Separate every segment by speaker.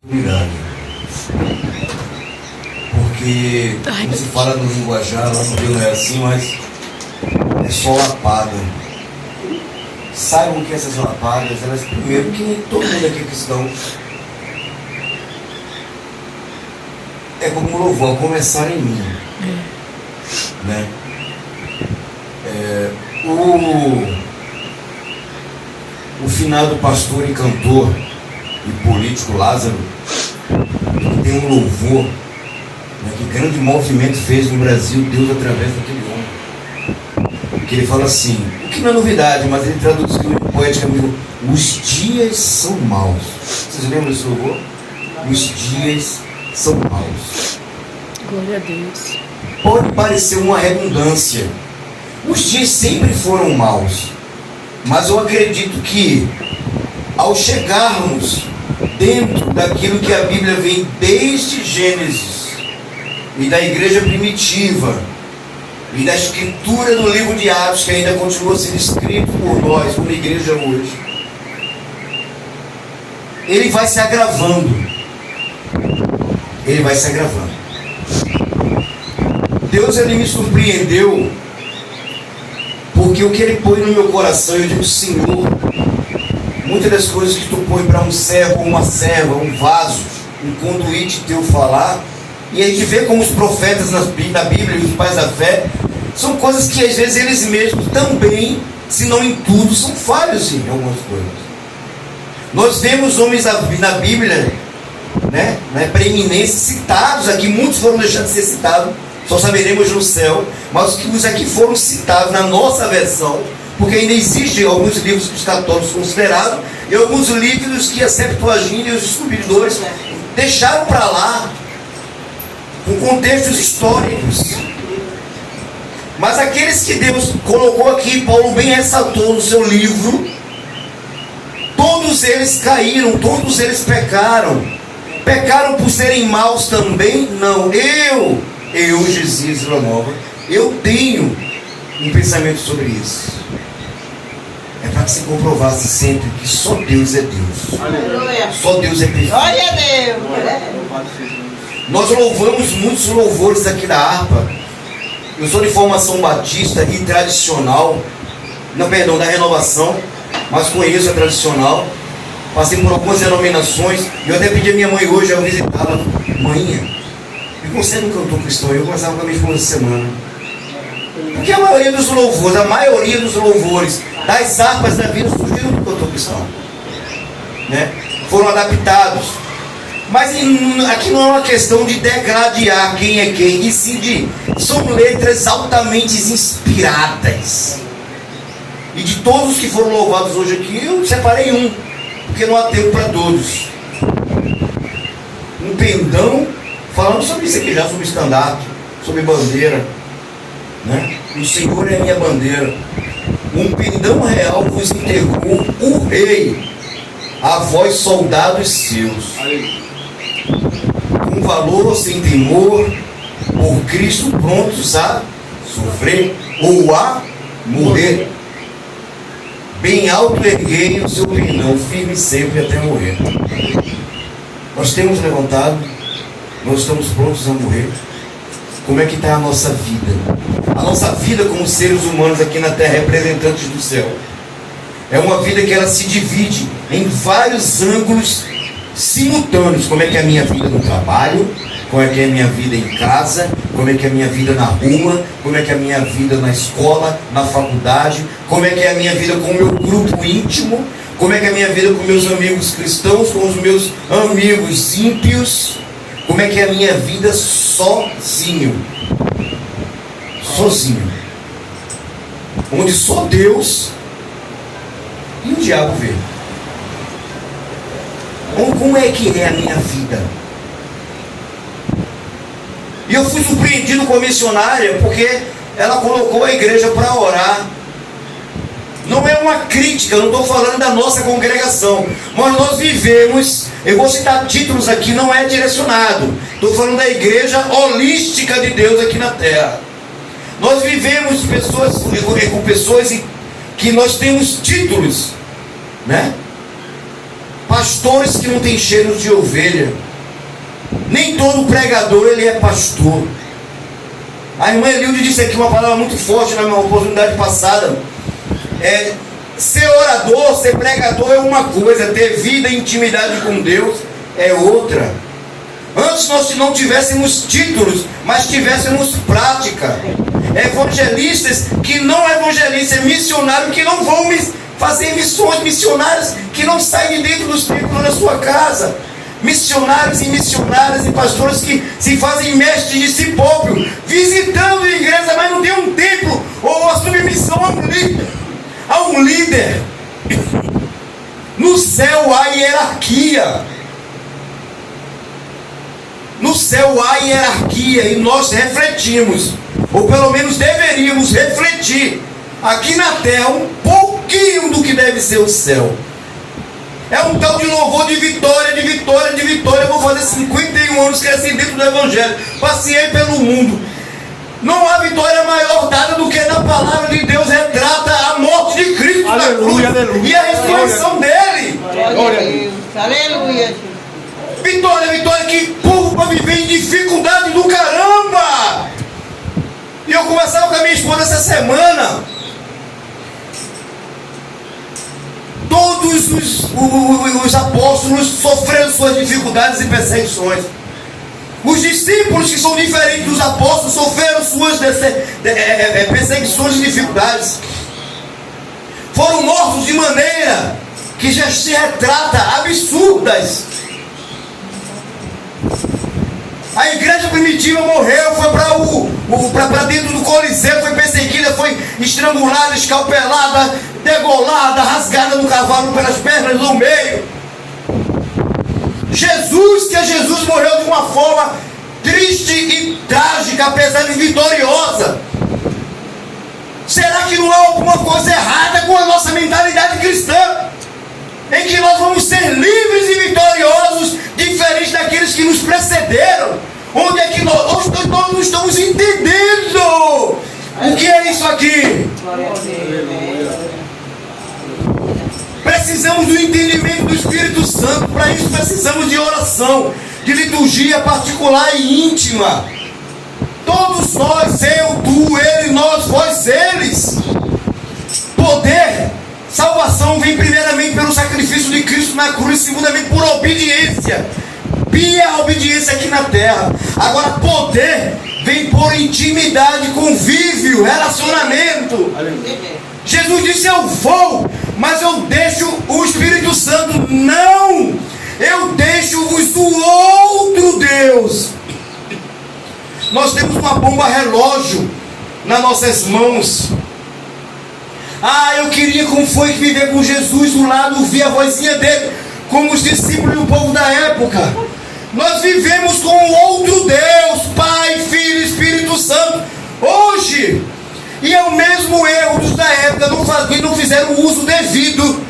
Speaker 1: Miranda. Porque, como se fala no linguajar, lá no Rio não é assim, mas é só lapada. Saibam que essas lapadas, elas primeiro, que nem todo mundo aqui é cristão, é como louvor, a começar em mim. Né? O finado pastor e cantor e político Lázaro, ele tem um louvor, né, que grande movimento fez no Brasil, Deus através daquele homem. Que ele fala assim, o que não é novidade, mas ele traduziu poeticamente: os dias são maus. Vocês lembram desse louvor? Os dias são maus.
Speaker 2: Glória a Deus.
Speaker 1: Pode parecer uma redundância. Os dias sempre foram maus. Mas eu acredito que, ao chegarmos dentro daquilo que a Bíblia vem desde Gênesis, e da igreja primitiva, e da escritura do livro de Atos, que ainda continua sendo escrito por nós, como igreja hoje, ele vai se agravando. Ele vai se agravando. Deus, ele me surpreendeu, porque o que ele põe no meu coração, eu digo: Senhor, muitas das coisas que tu põe para um servo, uma serva, um vaso, um conduíte teu falar, e a gente vê como os profetas da Bíblia e os pais da fé, são coisas que às vezes eles mesmos também, se não em tudo, são falhos em algumas coisas. Nós vemos homens na Bíblia, né, na preeminência, citados aqui, muitos foram deixados de ser citados, só saberemos no céu, mas os aqui foram citados na nossa versão, porque ainda existem alguns livros dos católicos considerados, e alguns livros que a Septuaginta e os descobridores deixaram para lá, com contextos históricos. Mas aqueles que Deus colocou aqui, Paulo bem ressaltou no seu livro, todos eles caíram, todos eles pecaram. Pecaram por serem maus também? Não. Eu, Jesus Vila Nova, eu tenho um pensamento sobre isso. É para que se comprovasse sempre que só Deus é Deus.
Speaker 3: Aleluia.
Speaker 1: Só Deus é Deus.
Speaker 3: Glória a Deus.
Speaker 1: Nós louvamos muitos louvores aqui da harpa. Eu sou de formação batista e tradicional. Não, perdão, da renovação, mas conheço a tradicional. Passei por algumas denominações. E eu até pedi a minha mãe hoje, ao visitá-la: mãe, e você não cantou cristão? Eu conversava com a minha esposa essa semana. Porque a maioria dos louvores, das harpas da vida surgiram do cantor cristão, né? Foram adaptados. Mas aqui não é uma questão de degradar quem é quem, e sim são letras altamente inspiradas. E de todos que foram louvados hoje aqui, eu separei um, porque não há tempo para todos. Um pendão falando sobre isso aqui já, sobre estandarte, sobre bandeira, né? O Senhor é a minha bandeira. Um pendão real vos entregou o rei, a vós soldados seus. Com valor, sem temor, por Cristo prontos a sofrer ou a morrer. Bem alto erguei o seu pendão, firme sempre até morrer. Nós temos levantado, nós estamos prontos a morrer. Como é que está a nossa vida? A nossa vida como seres humanos aqui na Terra, representantes do céu, é uma vida que ela se divide em vários ângulos simultâneos. Como é que é a minha vida no trabalho, como é que é a minha vida em casa, como é que é a minha vida na rua, como é que é a minha vida na escola, na faculdade, como é que é a minha vida com o meu grupo íntimo, como é que é a minha vida com meus amigos cristãos, com os meus amigos ímpios, como é que é a minha vida sozinho, onde só Deus e o diabo vê. Como é que é a minha vida? E eu fui surpreendido com a missionária, porque ela colocou a igreja para orar. Não é uma crítica, eu não estou falando da nossa congregação, mas nós vivemos, eu vou citar títulos aqui, não é direcionado, estou falando da igreja holística de Deus aqui na terra. Nós vivemos com pessoas que nós temos títulos, né? pastores que não têm cheiro de ovelha. Nem todo pregador ele é pastor. A irmã Elilde disse aqui uma palavra muito forte na minha oportunidade passada. Ser orador, ser pregador é uma coisa, ter vida e intimidade com Deus é outra. Antes nós não tivéssemos títulos, mas tivéssemos prática. Evangelistas que não evangelistas, missionários que não vão fazer missões, missionários que não saem de dentro dos templos da sua casa. Missionários e missionárias e pastores que se fazem mestres de si próprio, visitando a igreja, mas não tem um templo ou a submissão a um líder. No céu há hierarquia. No céu há hierarquia e nós refletimos, ou pelo menos deveríamos refletir aqui na terra um pouquinho do que deve ser o céu. É um tal de louvor de vitória, de vitória, de vitória. Eu vou fazer 51 anos crescendo dentro do Evangelho. Passei pelo mundo. Não há vitória maior dada do que na palavra de Deus retrata a morte de Cristo na cruz e a ressurreição dele.
Speaker 3: Glória a Deus. Aleluia.
Speaker 1: Vitória, vitória, que povo para viver em dificuldade do caramba. E eu conversava com a minha esposa essa semana. Todos os apóstolos sofreram suas dificuldades e perseguições. Os discípulos, que são diferentes dos apóstolos, sofreram suas perseguições e dificuldades. Foram mortos de maneira que já se retrata absurdas. A igreja primitiva morreu, foi para dentro do Coliseu, foi perseguida, foi estrangulada, escalpelada, degolada, rasgada no cavalo pelas pernas do meio. Jesus morreu de uma forma triste e trágica, apesar de vitoriosa. Será que não há alguma coisa errada com a nossa mentalidade cristã? Em que nós vamos ser livres e vitoriosos, diferentes daqueles que nos precederam. Onde é que nós não estamos entendendo o que é isso aqui? Precisamos do entendimento do Espírito Santo. Para isso precisamos de oração, de liturgia particular e íntima. Todos nós, eu, tu, ele, nós, vós, eles. Poder, salvação vem primeiramente pelo sacrifício de Cristo na cruz, segundamente por obediência. A obediência aqui na terra. Agora poder vem por intimidade, convívio, relacionamento. Jesus disse: eu vou, mas eu deixo o Espírito Santo. Não, eu deixo-vos o outro Deus. Nós temos uma bomba relógio nas nossas mãos. Eu queria como foi que viver com Jesus do lado, ouvir a vozinha dele, como os discípulos e o povo da época. Nós vivemos com o outro Deus, Pai, Filho e Espírito Santo, hoje. E é o mesmo erro dos da época, não fizeram o uso devido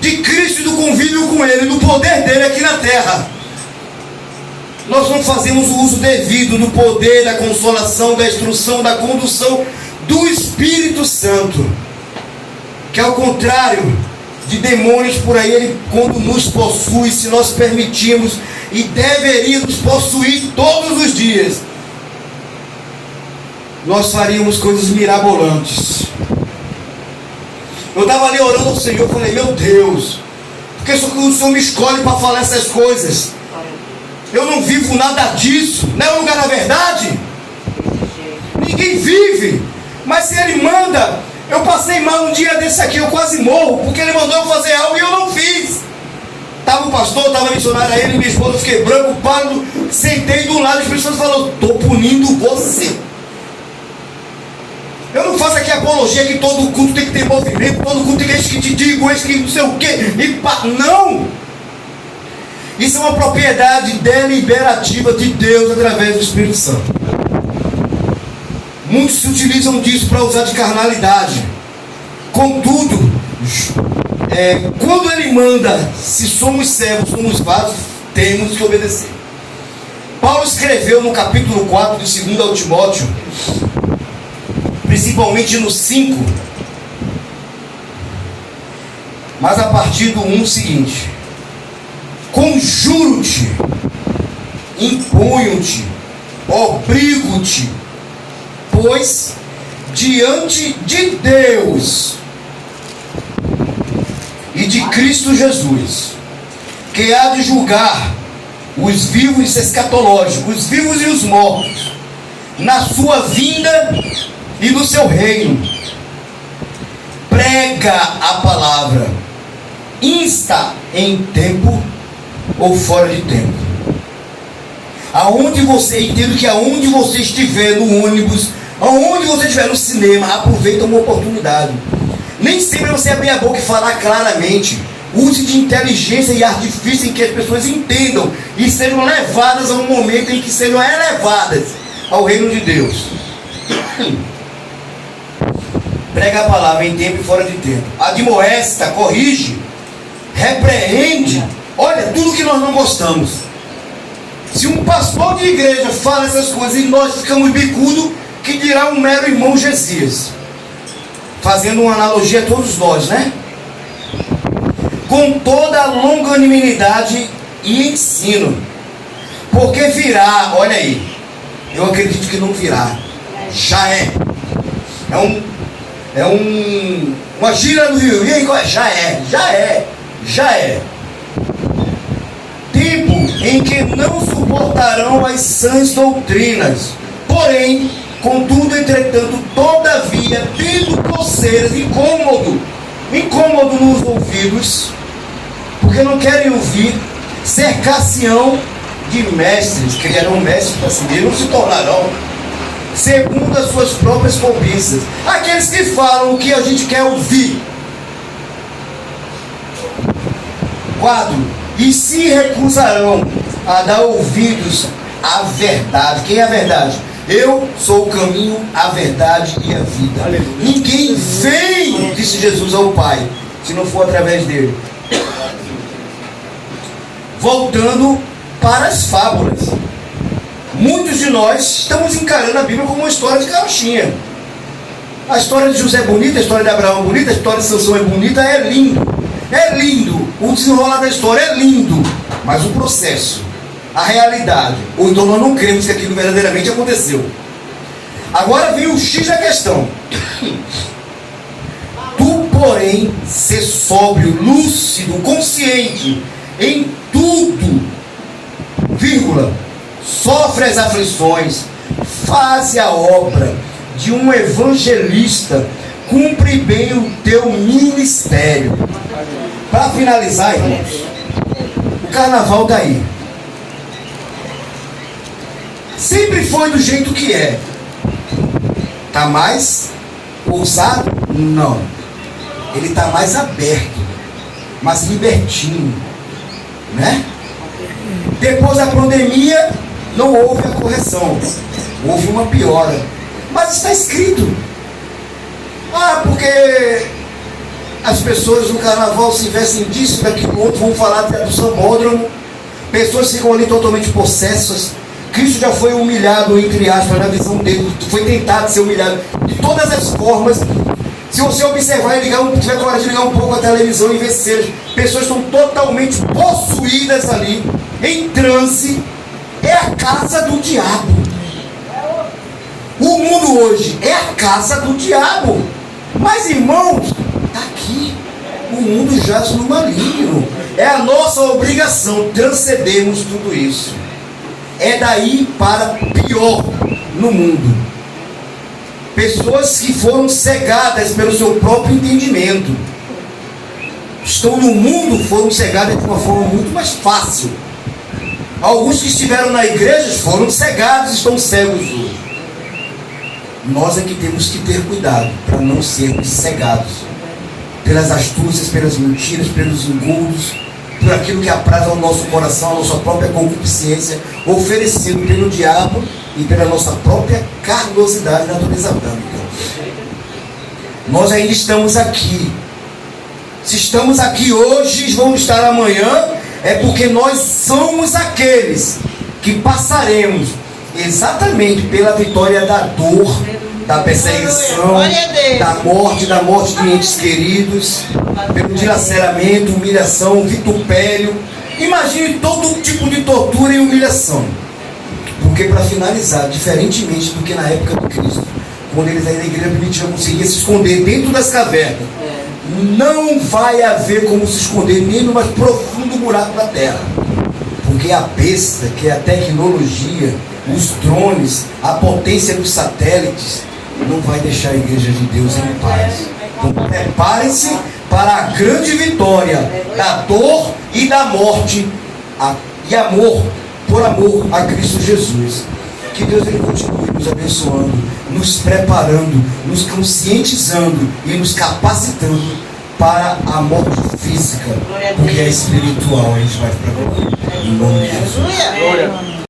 Speaker 1: de Cristo e do convívio com Ele, do poder dele aqui na terra. Nós não fazemos o uso devido do poder, da consolação, da instrução, da condução do Espírito Santo, que ao contrário de demônios por aí, ele quando nos possui, se nós permitirmos, e deveríamos possuir todos os dias, nós faríamos coisas mirabolantes. Eu estava ali orando ao Senhor, falei: meu Deus, porque o Senhor me escolhe para falar essas coisas? Eu não vivo nada disso. Não é o lugar da verdade? Ninguém vive. Mas se Ele manda, eu passei mal um dia desse aqui, eu quase morro, porque Ele mandou eu fazer algo e eu não fiz. Estava o pastor, estava a missionária, ele e minha esposa, fiquei branco, pálido, sentei do lado, e o Espírito Santo falou: estou punindo você. Eu não faço aqui apologia que todo culto tem que ter movimento, todo culto tem que te digo, esse que não sei o quê. Não! Isso é uma propriedade deliberativa de Deus através do Espírito Santo. Muitos se utilizam disso para usar de carnalidade. Contudo, quando Ele manda, se somos servos, somos vasos, temos que obedecer. Paulo escreveu no capítulo 4 de 2 ao Timóteo, principalmente no 5, mas a partir do 1 seguinte: conjuro-te, imponho-te, obrigo-te, pois diante de Deus e de Cristo Jesus, que há de julgar os vivos escatológicos, os vivos e os mortos, na sua vinda e no seu reino. Prega a palavra, insta em tempo ou fora de tempo. Aonde você, entendo que aonde você estiver no ônibus, aonde você estiver no cinema, aproveita uma oportunidade. Nem sempre você abrir a boca e falar claramente. Use de inteligência e artifício em que as pessoas entendam e sejam levadas a um momento em que sejam elevadas ao reino de Deus. Prega a palavra em tempo e fora de tempo. Admoesta, corrige, repreende. Olha, tudo que nós não gostamos. Se um pastor de igreja fala essas coisas e nós ficamos bicudo, que dirá um mero irmão Gesias? Fazendo uma analogia a todos nós, né? Com toda a longanimidade e ensino. Porque virá, olha aí, eu acredito que não virá. Já é. Uma gíria do Rio. E aí, já é. Tempo em que não suportarão as sãs doutrinas. Porém, contudo, entretanto, todavia, tendo coceiras, incômodo nos ouvidos, porque não querem ouvir, cercar-se-ão de mestres, criarão mestres para si mesmos, não se tornarão, segundo as suas próprias cobiças. Aqueles que falam o que a gente quer ouvir. Quadro. E se recusarão a dar ouvidos à verdade. Quem é a verdade? Eu sou o caminho, a verdade e a vida. Aleluia. Ninguém vem, disse Jesus ao Pai, se não for através dele. Voltando para as fábulas. Muitos de nós estamos encarando a Bíblia como uma história de carochinha. A história de José é bonita, a história de Abraão é bonita, a história de Sansão é bonita, é lindo. É lindo. O desenrolar da história é lindo. Mas o processo, a realidade, ou então nós não cremos que aquilo verdadeiramente aconteceu. Agora vem o X da questão. Tu, porém, ser sóbrio, lúcido, consciente em tudo, vírgula, sofre as aflições, faz a obra de um evangelista, cumpre bem o teu ministério. Para finalizar, irmãos, o carnaval está aí. Sempre foi do jeito que é. Está mais ousado? Não. Ele está mais aberto, mais libertino, né? Depois da pandemia, não houve a correção, houve uma piora. Mas está escrito. Porque as pessoas no carnaval se vestem disso, daquilo outro, vão falar do sambódromo. Pessoas ficam ali totalmente possessas. Cristo já foi humilhado, entre aspas, na visão dele, foi tentado ser humilhado de todas as formas. Se você observar e tiver coragem de ligar um pouco a televisão e ver se pessoas estão totalmente possuídas ali, em transe, é a casa do diabo. O mundo hoje é a casa do diabo. Mas, irmãos, está aqui. O mundo jaz no maligno. É a nossa obrigação transcendermos tudo isso. É daí para pior no mundo. Pessoas que foram cegadas pelo seu próprio entendimento. Estão no mundo, foram cegadas de uma forma muito mais fácil. Alguns que estiveram na igreja foram cegados, estão cegos hoje. Nós é que temos que ter cuidado para não sermos cegados pelas astúcias, pelas mentiras, pelos engodos, por aquilo que apraz ao nosso coração, a nossa própria concupiscência, oferecido pelo diabo e pela nossa própria carnosidade, natureza branca. Nós ainda estamos aqui. Se estamos aqui hoje, vamos estar amanhã, é porque nós somos aqueles que passaremos exatamente pela vitória da dor, da perseguição, da morte de entes queridos, pelo dilaceramento, humilhação, vitupério, Imagine todo tipo de tortura e humilhação. Porque, para finalizar, diferentemente do que na época do Cristo, quando eles aí na igreja primitiva conseguiam se esconder dentro das cavernas, não vai haver como se esconder nem no mais profundo buraco da terra. Porque a besta, que é a tecnologia, os drones, a potência dos satélites, não vai deixar a igreja de Deus em paz. Então preparem-se para a grande vitória da dor e da morte e amor, por amor a Cristo Jesus. Que Deus ele continue nos abençoando, nos preparando, nos conscientizando e nos capacitando para a morte física, porque é espiritual. A gente vai para glória em nome de Jesus.
Speaker 3: Aleluia.